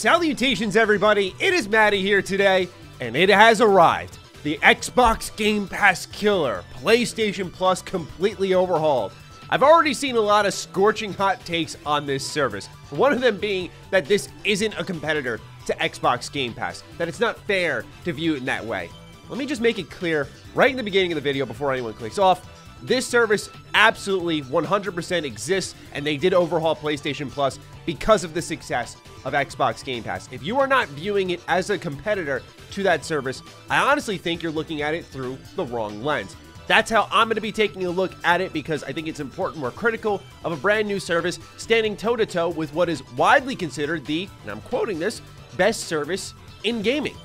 Salutations everybody, it is Matty here today, and it has arrived. The Xbox Game Pass killer, PlayStation Plus completely overhauled. I've already seen a lot of scorching hot takes on this service. One of them being that this isn't a competitor to Xbox Game Pass, that it's not fair to view it in that way. Let me just make it clear right in the beginning of the video before anyone clicks off. This service absolutely 100% exists, and they did overhaul PlayStation Plus because of the success of Xbox Game Pass. If you are not viewing it as a competitor to that service, I honestly think you're looking at it through the wrong lens. That's how I'm going to be taking a look at it, because I think it's important we're critical of a brand new service standing toe-to-toe with what is widely considered the, and I'm quoting this, best service in gaming.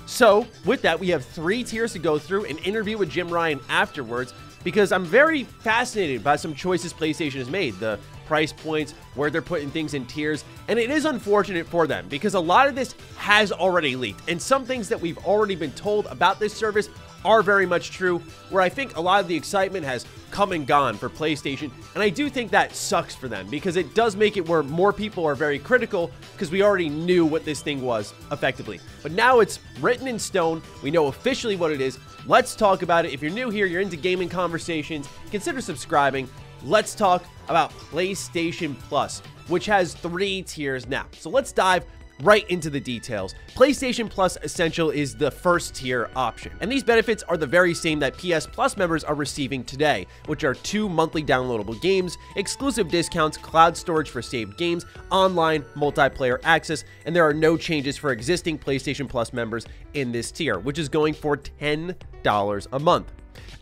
So with that, we have 3 tiers to go through, an interview with Jim Ryan afterwards, because I'm very fascinated by some choices PlayStation has made, the price points, where they're putting things in tiers, and it is unfortunate for them because a lot of this has already leaked, and some things that we've already been told about this service are very much true, where I think a lot of the excitement has come and gone for PlayStation, and I do think that sucks for them because it does make it where more people are very critical because we already knew what this thing was effectively. But now it's written in stone, we know officially what it is. Let's talk about it. If you're new here, you're into gaming conversations, consider subscribing. Let's talk about PlayStation Plus, which has 3 tiers now. So let's dive right into the details. PlayStation Plus Essential is the first tier option, and these benefits are the very same that PS Plus members are receiving today, which are 2 monthly downloadable games, exclusive discounts, cloud storage for saved games, online multiplayer access, and there are no changes for existing PlayStation Plus members in this tier, which is going for $10 a month.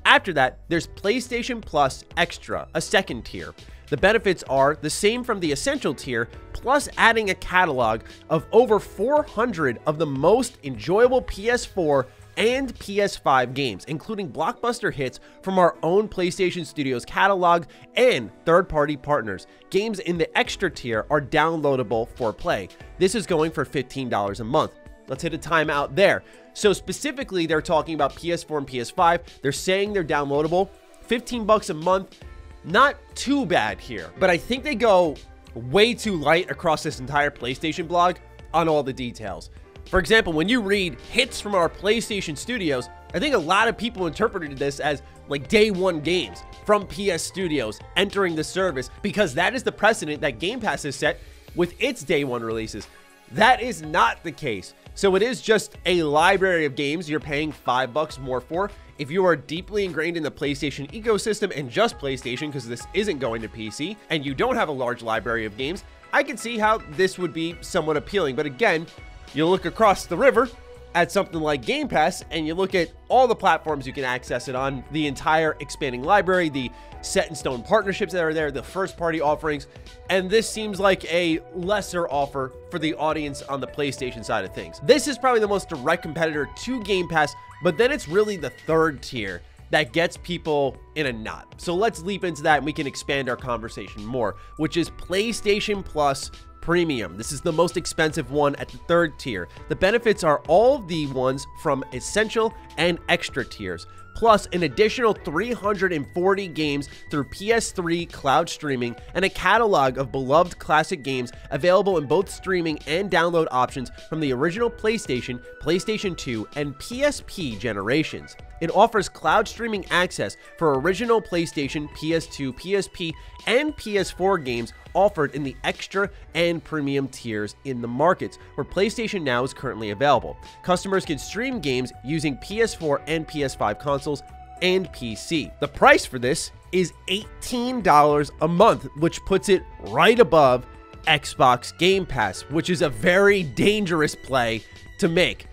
After that, there's PlayStation Plus Extra, a second tier. The benefits are the same from the Essential tier, plus adding a catalog of over 400 of the most enjoyable PS4 and PS5 games, including blockbuster hits from our own PlayStation Studios catalog and third-party partners. Games in the Extra tier are downloadable for play. This is going for $15 a month. Let's hit a timeout there. So specifically, they're talking about PS4 and PS5. They're saying they're downloadable, 15 bucks a month. Not too bad here, but I think they go way too light across this entire PlayStation blog on all the details. For example, when you read hits from our PlayStation Studios, I think a lot of people interpreted this as like day one games from PS Studios entering the service, because that is the precedent that Game Pass has set with its day one releases. That is not the case. So it is just a library of games you're paying $5 more for. If you are deeply ingrained in the PlayStation ecosystem and just PlayStation, because this isn't going to PC, and you don't have a large library of games, I can see how this would be somewhat appealing. But again, you look across the river at something like Game Pass, and you look at all the platforms you can access it on, the entire expanding library, the set-in-stone partnerships that are there, the first-party offerings, and this seems like a lesser offer for the audience on the PlayStation side of things. This is probably the most direct competitor to Game Pass, but then it's really the third tier that gets people in a knot. So let's leap into that and we can expand our conversation more, which is PlayStation Plus Premium. This is the most expensive one at the third tier. The benefits are all of the ones from Essential and Extra tiers, plus an additional 340 games through PS3 Cloud Streaming and a catalog of beloved classic games available in both streaming and download options from the original PlayStation, PlayStation 2, and PSP generations. It offers cloud streaming access for original PlayStation, PS2, PSP, and PS4 games offered in the Extra and Premium tiers in the markets where PlayStation Now is currently available. Customers can stream games using PS4 and PS5 consoles and PC. The price for this is $18 a month, which puts it right above Xbox Game Pass, which is a very dangerous play to make.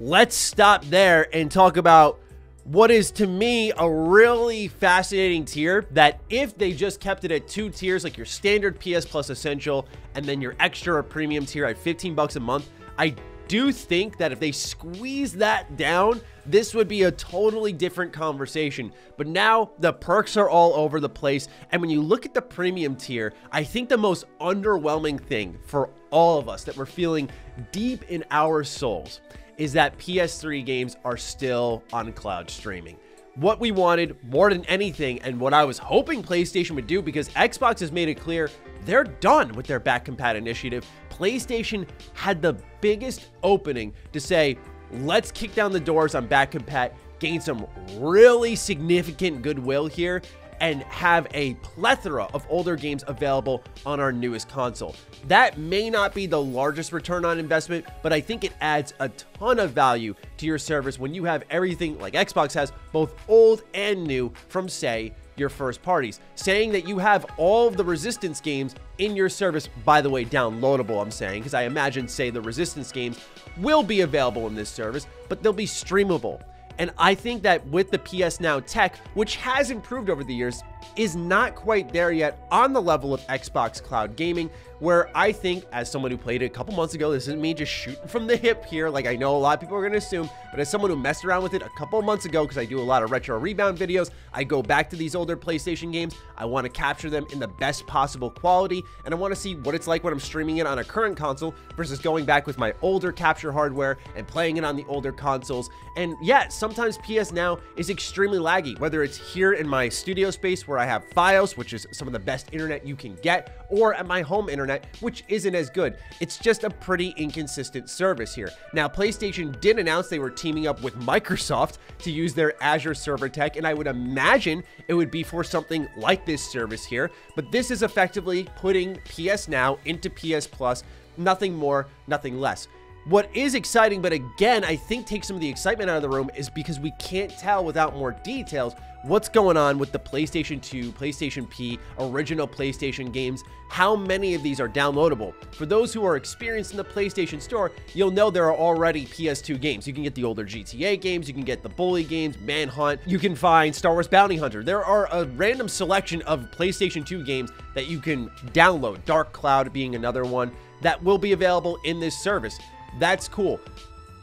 Let's stop there and talk about what is, to me, a really fascinating tier that if they just kept it at 2 tiers, like your standard PS Plus Essential and then your Extra or Premium tier at 15 bucks a month, I do think that if they squeeze that down, this would be a totally different conversation. But now the perks are all over the place, and when you look at the Premium tier, I think the most underwhelming thing for all of us that we're feeling deep in our souls is that PS3 games are still on cloud streaming. what we wanted more than anything, and what I was hoping PlayStation would do, because Xbox has made it clear they're done with their back compat initiative. PlayStation had the biggest opening to say, let's kick down the doors on back compat, gain some really significant goodwill here, and have a plethora of older games available on our newest console. That may not be the largest return on investment, but I think it adds a ton of value to your service when you have everything like Xbox has, both old and new, from, say, your first parties. Saying that you have all of the Resistance games in your service, by the way, downloadable, I'm saying, because I imagine, say, the Resistance games will be available in this service, but they'll be streamable. And I think that with the PS Now tech, which has improved over the years, is not quite there yet on the level of Xbox Cloud Gaming, where I think, as someone who played it a couple months ago, this isn't me just shooting from the hip here, like I know a lot of people are going to assume, but as someone who messed around with it a couple months ago, because I do a lot of retro rebound videos, I go back to these older PlayStation games, I want to capture them in the best possible quality, and I want to see what it's like when I'm streaming it on a current console versus going back with my older capture hardware and playing it on the older consoles. And yeah, sometimes PS Now is extremely laggy, whether it's here in my studio space where I have Fios, which is some of the best internet you can get, or at my home internet, which isn't as good. It's just a pretty inconsistent service here. Now, PlayStation did announce they were teaming up with Microsoft to use their Azure server tech, and I would imagine it would be for something like this service here, but this is effectively putting PS Now into PS Plus, nothing more, nothing less. What is exciting, but again, I think takes some of the excitement out of the room, is because we can't tell without more details what's going on with the PlayStation 2, PlayStation P, original PlayStation games. How many of these are downloadable? For those who are experienced in the PlayStation Store, you'll know there are already PS2 games. You can get the older GTA games, you can get the Bully games, Manhunt, you can find Star Wars Bounty Hunter. There are a random selection of PlayStation 2 games that you can download, Dark Cloud being another one, that will be available in this service. That's cool.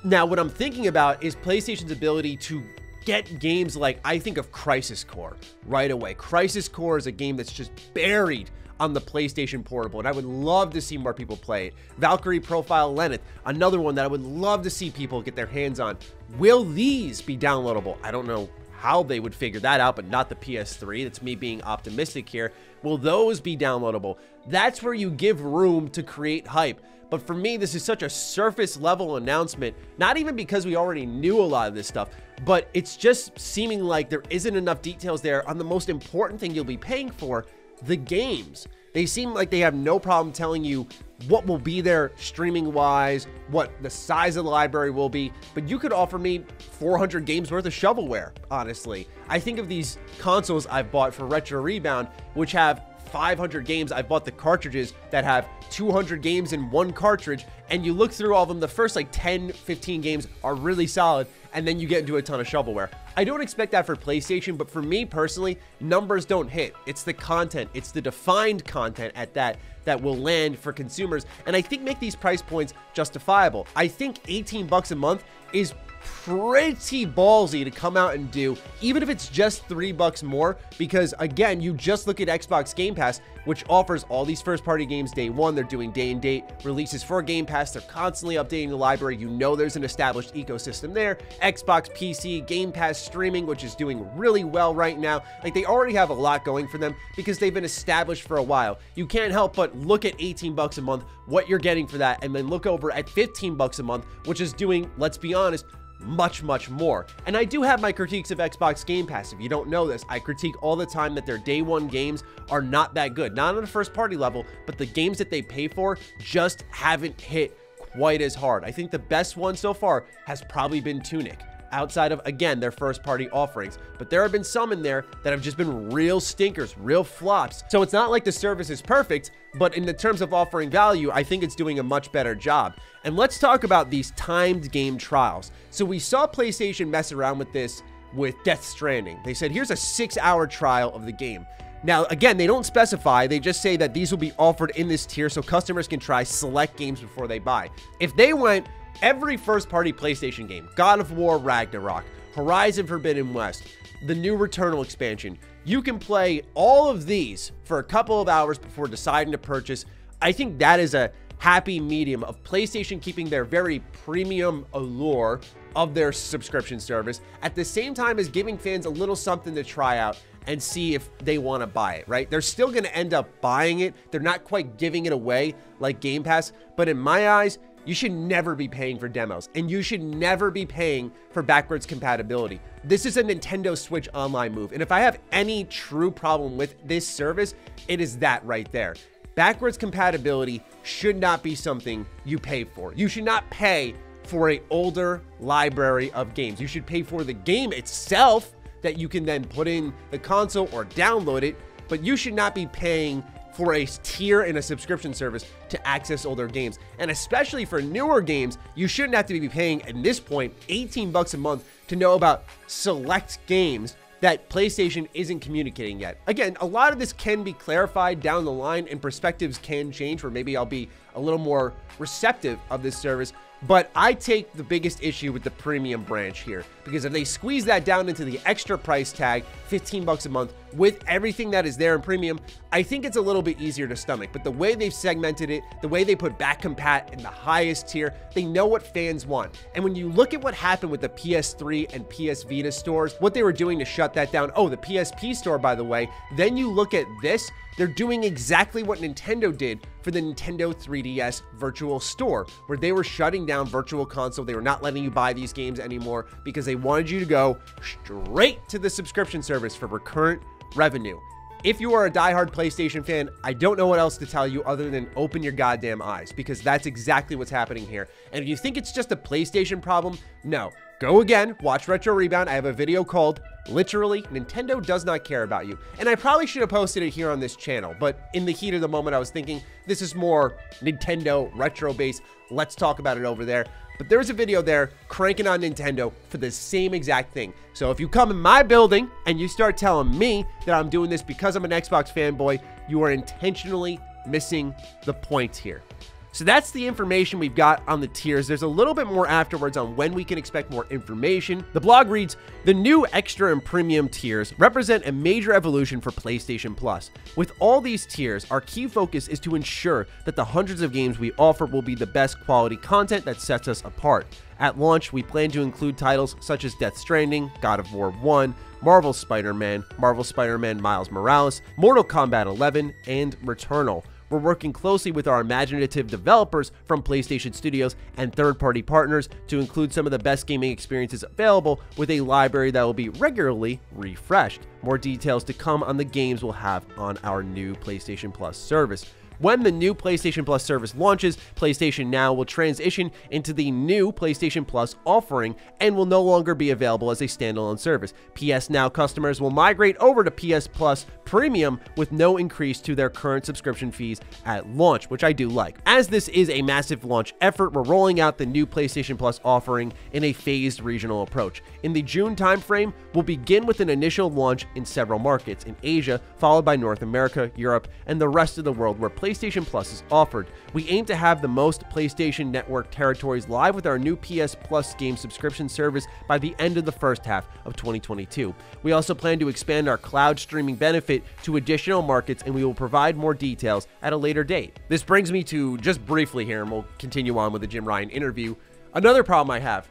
Now, what I'm thinking about is PlayStation's ability to get games like, I think of Crisis Core right away. Crisis Core is a game that's just buried on the PlayStation Portable, and I would love to see more people play it. Valkyrie Profile Lenneth, another one that I would love to see people get their hands on. Will these be downloadable? I don't know how they would figure that out, but not the PS3. That's me being optimistic here. Will those be downloadable? That's where you give room to create hype. But for me, this is such a surface level announcement, not even because we already knew a lot of this stuff, but it's just seeming like there isn't enough details there on the most important thing you'll be paying for, the games. They seem like they have no problem telling you what will be there streaming wise, what the size of the library will be, but you could offer me 400 games worth of shovelware, honestly. I think of these consoles I've bought for Retro Rebound, which have 500 games. I bought the cartridges that have 200 games in one cartridge, and you look through all of them, the first like 10, 15 games are really solid, and then you get into a ton of shovelware. I don't expect that for PlayStation, but for me personally, numbers don't hit. It's the content, it's the defined content at that will land for consumers, and I think make these price points justifiable. I think 18 bucks a month is pretty ballsy to come out and do, even if it's just $3 more, because again, you just look at Xbox Game Pass, which offers all these first-party games day one. They're doing day-and-date releases for Game Pass. They're constantly updating the library. You know there's an established ecosystem there. Xbox PC, Game Pass streaming, which is doing really well right now. Like, they already have a lot going for them because they've been established for a while. You can't help but look at 18 bucks a month, what you're getting for that, and then look over at 15 bucks a month, which is doing, let's be honest, much more. And I do have my critiques of Xbox Game Pass. If you don't know this, I critique all the time that their day one games are not that good, not on a first party level, but the games that they pay for just haven't hit quite as hard. I think the best one so far has probably been Tunic, outside of, again, their first party offerings, but there have been some in there that have just been real stinkers, real flops. So it's not like the service is perfect, but in the terms of offering value, I think it's doing a much better job. And let's talk about these timed game trials. So we saw PlayStation mess around with this with Death Stranding. They said, here's a 6-hour trial of the game. Now, again, they don't specify. They just say that these will be offered in this tier so customers can try select games before they buy. If they went every first-party PlayStation game, God of War Ragnarok, Horizon Forbidden West, the new Returnal expansion, you can play all of these for a couple of hours before deciding to purchase. I think that is a happy medium of PlayStation keeping their very premium allure of their subscription service, at the same time as giving fans a little something to try out and see if they want to buy it, right? They're still going to end up buying it. They're not quite giving it away like Game Pass, but in my eyes, you should never be paying for demos, and you should never be paying for backwards compatibility. This is a Nintendo Switch Online move, and if I have any true problem with this service, it is that right there. Backwards compatibility should not be something you pay for. You should not pay for an older library of games. You should pay for the game itself that you can then put in the console or download it, but you should not be paying for a tier in a subscription service to access older games. And especially for newer games, you shouldn't have to be paying, at this point, 18 bucks a month to know about select games that PlayStation isn't communicating yet. Again, a lot of this can be clarified down the line and perspectives can change, where maybe I'll be a little more receptive of this service. But I take the biggest issue with the premium branch here, because if they squeeze that down into the extra price tag, 15 bucks a month, with everything that is there in premium, I think it's a little bit easier to stomach. But the way they've segmented it, the way they put back compat in the highest tier, they know what fans want. And when you look at what happened with the PS3 and PS Vita stores, what they were doing to shut that down, oh, the PSP store, by the way, then you look at this, they're doing exactly what Nintendo did for the Nintendo 3DS Virtual Store, where they were shutting down Virtual Console. They were not letting you buy these games anymore because they wanted you to go straight to the subscription service for recurrent revenue. If you are a diehard PlayStation fan, I don't know what else to tell you other than open your goddamn eyes, because that's exactly what's happening here. And if you think it's just a PlayStation problem, no. Go again, watch Retro Rebound. I have a video called literally Nintendo Does Not Care About You. And I probably should have posted it here on this channel, but in the heat of the moment, I was thinking this is more Nintendo retro based. Let's talk about it over there. But there's a video there cranking on Nintendo for the same exact thing. So if you come in my building and you start telling me that I'm doing this because I'm an Xbox fanboy, you are intentionally missing the point here. So that's the information we've got on the tiers. There's a little bit more afterwards on when we can expect more information. The blog reads, the new extra and premium tiers represent a major evolution for PlayStation Plus. With all these tiers, our key focus is to ensure that the hundreds of games we offer will be the best quality content that sets us apart. At launch, we plan to include titles such as Death Stranding, God of War 1, Marvel's Spider-Man, Marvel's Spider-Man Miles Morales, Mortal Kombat 11, and Returnal. We're working closely with our imaginative developers from PlayStation Studios and third-party partners to include some of the best gaming experiences available, with a library that will be regularly refreshed. More details to come on the games we'll have on our new PlayStation Plus service. When the new PlayStation Plus service launches, PlayStation Now will transition into the new PlayStation Plus offering and will no longer be available as a standalone service. PS Now customers will migrate over to PS Plus Premium with no increase to their current subscription fees at launch, which I do like. As this is a massive launch effort, we're rolling out the new PlayStation Plus offering in a phased regional approach. In the June timeframe, we'll begin with an initial launch in several markets in Asia, followed by North America, Europe, and the rest of the world where PlayStation Plus is offered. We aim to have the most PlayStation Network territories live with our new PS Plus game subscription service by the end of the first half of 2022. We also plan to expand our cloud streaming benefit to additional markets, and we will provide more details at a later date. This brings me to, just briefly here, and we'll continue on with the Jim Ryan interview, another problem I have.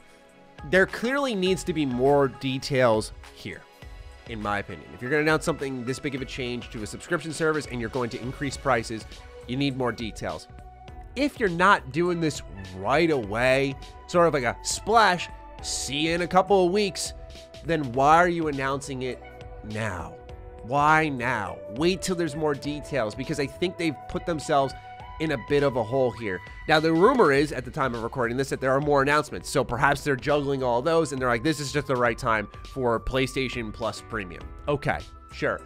There clearly needs to be more details here, in my opinion. If you're going to announce something this big of a change to a subscription service and you're going to increase prices, you need more details. If you're not doing this right away, sort of like a splash, see you in a couple of weeks, then why are you announcing it now? Why now? Wait till there's more details, because I think they've put themselves in a bit of a hole here. Now, the rumor is, at the time of recording this, that there are more announcements. So perhaps they're juggling all those and they're like, this is just the right time for PlayStation Plus Premium. Okay, sure.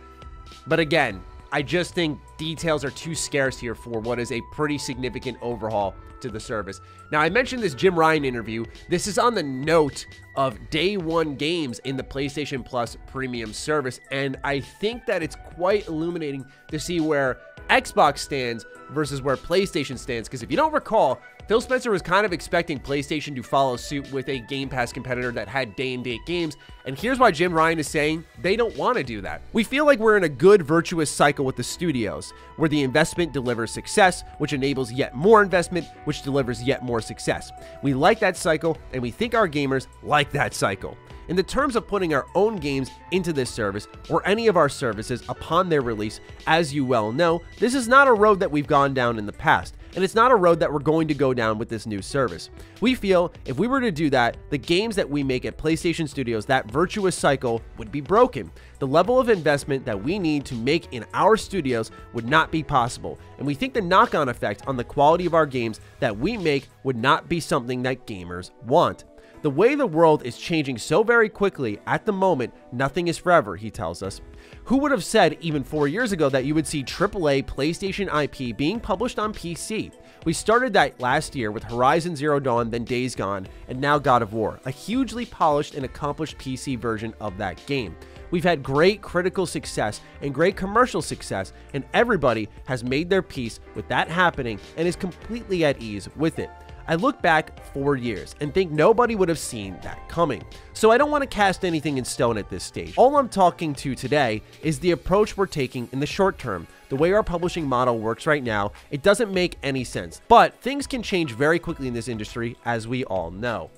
But again, I just think details are too scarce here for what is a pretty significant overhaul to the service. Now, I mentioned this Jim Ryan interview. This is on the note of day one games in the PlayStation Plus Premium service, and I think that it's quite illuminating to see where Xbox stands versus where PlayStation stands, because if you don't recall, Phil Spencer was kind of expecting PlayStation to follow suit with a Game Pass competitor that had day-and-date games, and here's why Jim Ryan is saying they don't want to do that. We feel like we're in a good virtuous cycle with the studios, where the investment delivers success, which enables yet more investment, which delivers yet more success. We like that cycle, and we think our gamers like that cycle. In the terms of putting our own games into this service or any of our services upon their release, as you well know, this is not a road that we've gone down in the past, and it's not a road that we're going to go down with this new service. We feel if we were to do that, the games that we make at PlayStation Studios, that virtuous cycle would be broken. The level of investment that we need to make in our studios would not be possible, and we think the knock-on effect on the quality of our games that we make would not be something that gamers want. The way the world is changing so very quickly at the moment, nothing is forever, he tells us. Who would have said even 4 years ago that you would see AAA PlayStation IP being published on PC? We started that last year with Horizon Zero Dawn, then Days Gone, and now God of War, a hugely polished and accomplished PC version of that game. We've had great critical success and great commercial success, and everybody has made their peace with that happening and is completely at ease with it. I look back 4 years and think nobody would have seen that coming. So I don't want to cast anything in stone at this stage. All I'm talking to today is the approach we're taking in the short term. The way our publishing model works right now, it doesn't make any sense. But things can change very quickly in this industry, as we all know.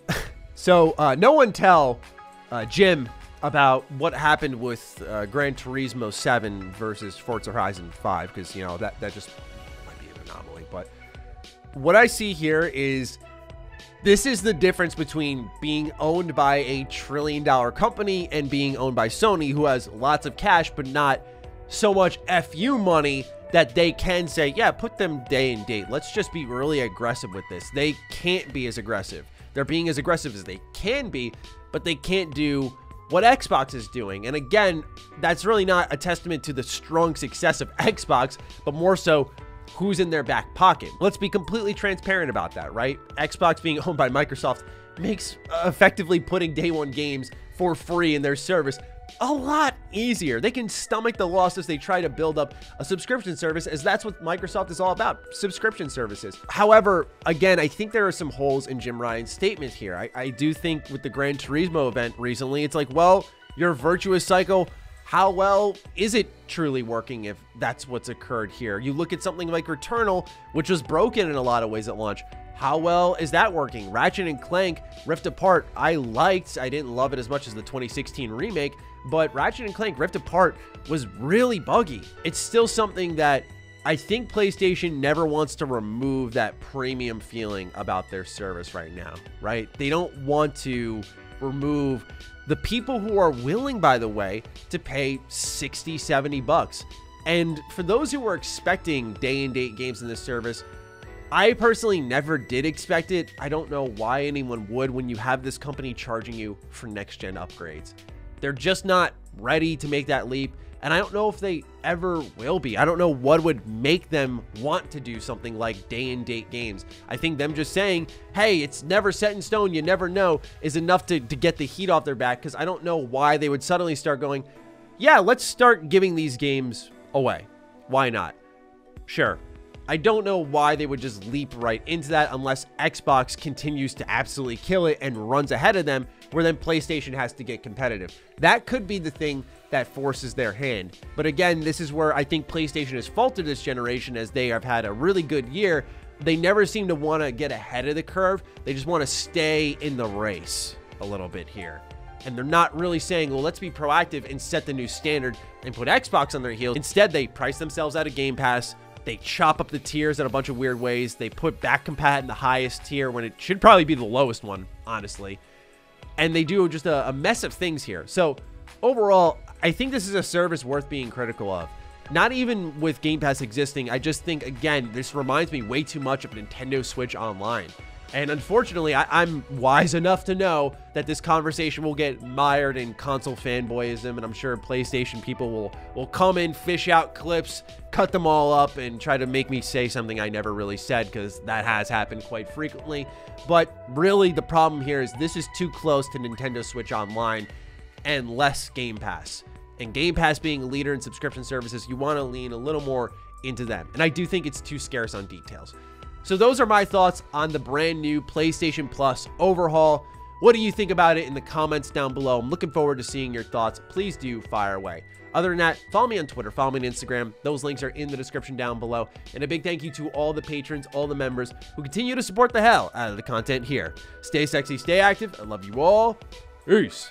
So no one tell Jim about what happened with Gran Turismo 7 versus Forza Horizon 5, because, you know, that just might be an anomaly. But what I see here is this is the difference between being owned by a $1 trillion company and being owned by Sony, who has lots of cash, but not so much FU money that they can say, yeah, put them day and date. Let's just be really aggressive with this. They can't be as aggressive. They're being as aggressive as they can be, but they can't do what Xbox is doing. And again, that's really not a testament to the strong success of Xbox, but more so who's in their back pocket. Let's be completely transparent about that, right? Xbox being owned by Microsoft makes effectively putting day one games for free in their service a lot easier. They can stomach the loss as they try to build up a subscription service, as that's what Microsoft is all about, subscription services. However, again, I think there are some holes in Jim Ryan's statement here. I do think with the Gran Turismo event recently, it's like, well, your virtuous cycle, how well is it truly working if that's what's occurred here? You look at something like Returnal, which was broken in a lot of ways at launch. How well is that working? Ratchet & Clank Rift Apart, I liked. I didn't love it as much as the 2016 remake, but Ratchet & Clank Rift Apart was really buggy. It's still something that I think PlayStation never wants to remove that premium feeling about their service right now, right? They don't want to remove the people who are willing, by the way, to pay 60, 70 bucks. And for those who were expecting day-and-date games in this service, I personally never did expect it. I don't know why anyone would when you have this company charging you for next-gen upgrades. They're just not ready to make that leap, and I don't know if they ever will be. I don't know what would make them want to do something like day-and-date games. I think them just saying, hey, it's never set in stone, you never know, is enough to get the heat off their back, because I don't know why they would suddenly start going, yeah, let's start giving these games away. Why not? Sure. I don't know why they would just leap right into that unless Xbox continues to absolutely kill it and runs ahead of them, where then PlayStation has to get competitive. That could be the thing that forces their hand. But again, this is where I think PlayStation has faltered this generation, as they have had a really good year. They never seem to want to get ahead of the curve. They just want to stay in the race a little bit here. And they're not really saying, well, let's be proactive and set the new standard and put Xbox on their heels. Instead, they price themselves out of Game Pass. They chop up the tiers in a bunch of weird ways. They put back compat in the highest tier when it should probably be the lowest one, honestly. And they do just a mess of things here. So overall, I think this is a service worth being critical of. Not even with Game Pass existing. I just think, again, this reminds me way too much of Nintendo Switch Online. And unfortunately, I'm wise enough to know that this conversation will get mired in console fanboyism, and I'm sure PlayStation people will come in, fish out clips, cut them all up, and try to make me say something I never really said, because that has happened quite frequently. But really, the problem here is this is too close to Nintendo Switch Online and less Game Pass. And Game Pass being a leader in subscription services, you want to lean a little more into them. And I do think it's too scarce on details. So those are my thoughts on the brand new PlayStation Plus overhaul. What do you think about it in the comments down below? I'm looking forward to seeing your thoughts. Please do fire away. Other than that, follow me on Twitter, follow me on Instagram. Those links are in the description down below. And a big thank you to all the patrons, all the members who continue to support the hell out of the content here. Stay sexy, stay active. I love you all. Peace.